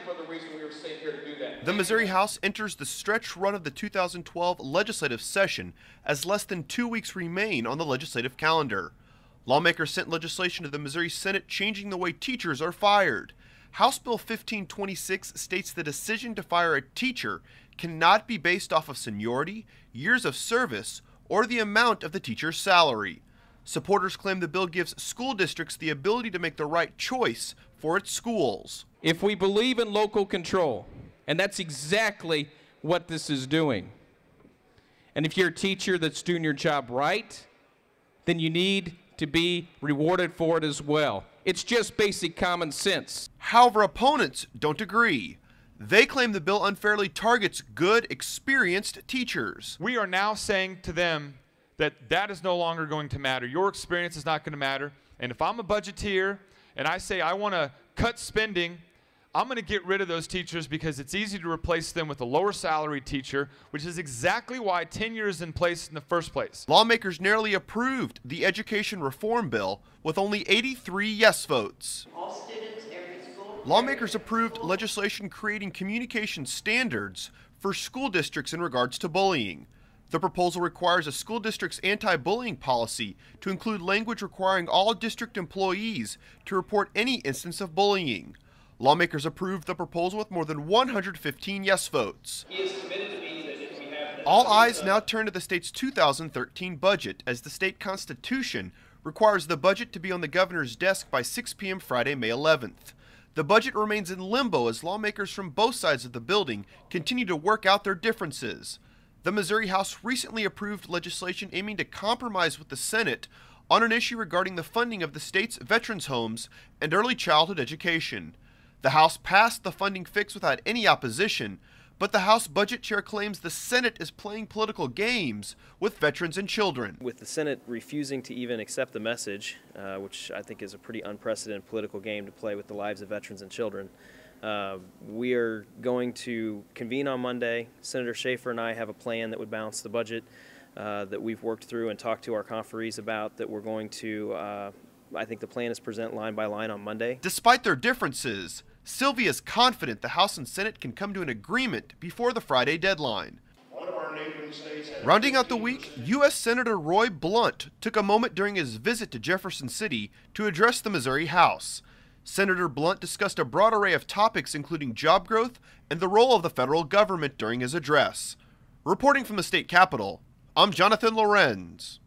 for the reason we were sitting here to do that. The Missouri House enters the stretch run of the 2012 legislative session as less than 2 weeks remain on the legislative calendar. Lawmakers sent legislation to the Missouri Senate changing the way teachers are fired. House Bill 1526 states the decision to fire a teacher cannot be based off of seniority, years of service, or the amount of the teacher's salary. Supporters claim the bill gives school districts the ability to make the right choice for its schools. If we believe in local control, and that's exactly what this is doing, and if you're a teacher that's doing your job right, then you need to be rewarded for it as well. It's just basic common sense. However, opponents don't agree. They claim the bill unfairly targets good, experienced teachers. We are now saying to them that that is no longer going to matter. Your experience is not going to matter. And if I'm a budgeteer and I say I want to cut spending, I'm going to get rid of those teachers because it's easy to replace them with a lower salary teacher, which is exactly why tenure is in place in the first place. Lawmakers narrowly approved the education reform bill with only 83 yes votes. All students, every school. Lawmakers approved legislation creating communication standards for school districts in regards to bullying. The proposal requires a school district's anti-bullying policy to include language requiring all district employees to report any instance of bullying. Lawmakers approved the proposal with more than 115 yes votes. He is committed to me that if we have... All eyes now turn to the state's 2013 budget, as the state constitution requires the budget to be on the governor's desk by 6 p.m. Friday, May 11th. The budget remains in limbo as lawmakers from both sides of the building continue to work out their differences. The Missouri House recently approved legislation aiming to compromise with the Senate on an issue regarding the funding of the state's veterans' homes and early childhood education. The House passed the funding fix without any opposition, but the House Budget Chair claims the Senate is playing political games with veterans and children. With the Senate refusing to even accept the message, which I think is a pretty unprecedented political game to play with the lives of veterans and children, we are going to convene on Monday. Senator Schaefer and I have a plan that would balance the budget that we've worked through and talked to our conferees about that we're going to, I think the plan is present line by line on Monday. Despite their differences, Sylvia is confident the House and Senate can come to an agreement before the Friday deadline. Rounding out the week, U.S. Senator Roy Blunt took a moment during his visit to Jefferson City to address the Missouri House. Senator Blunt discussed a broad array of topics including job growth and the role of the federal government during his address. Reporting from the state capitol, I'm Jonathan Lorenz.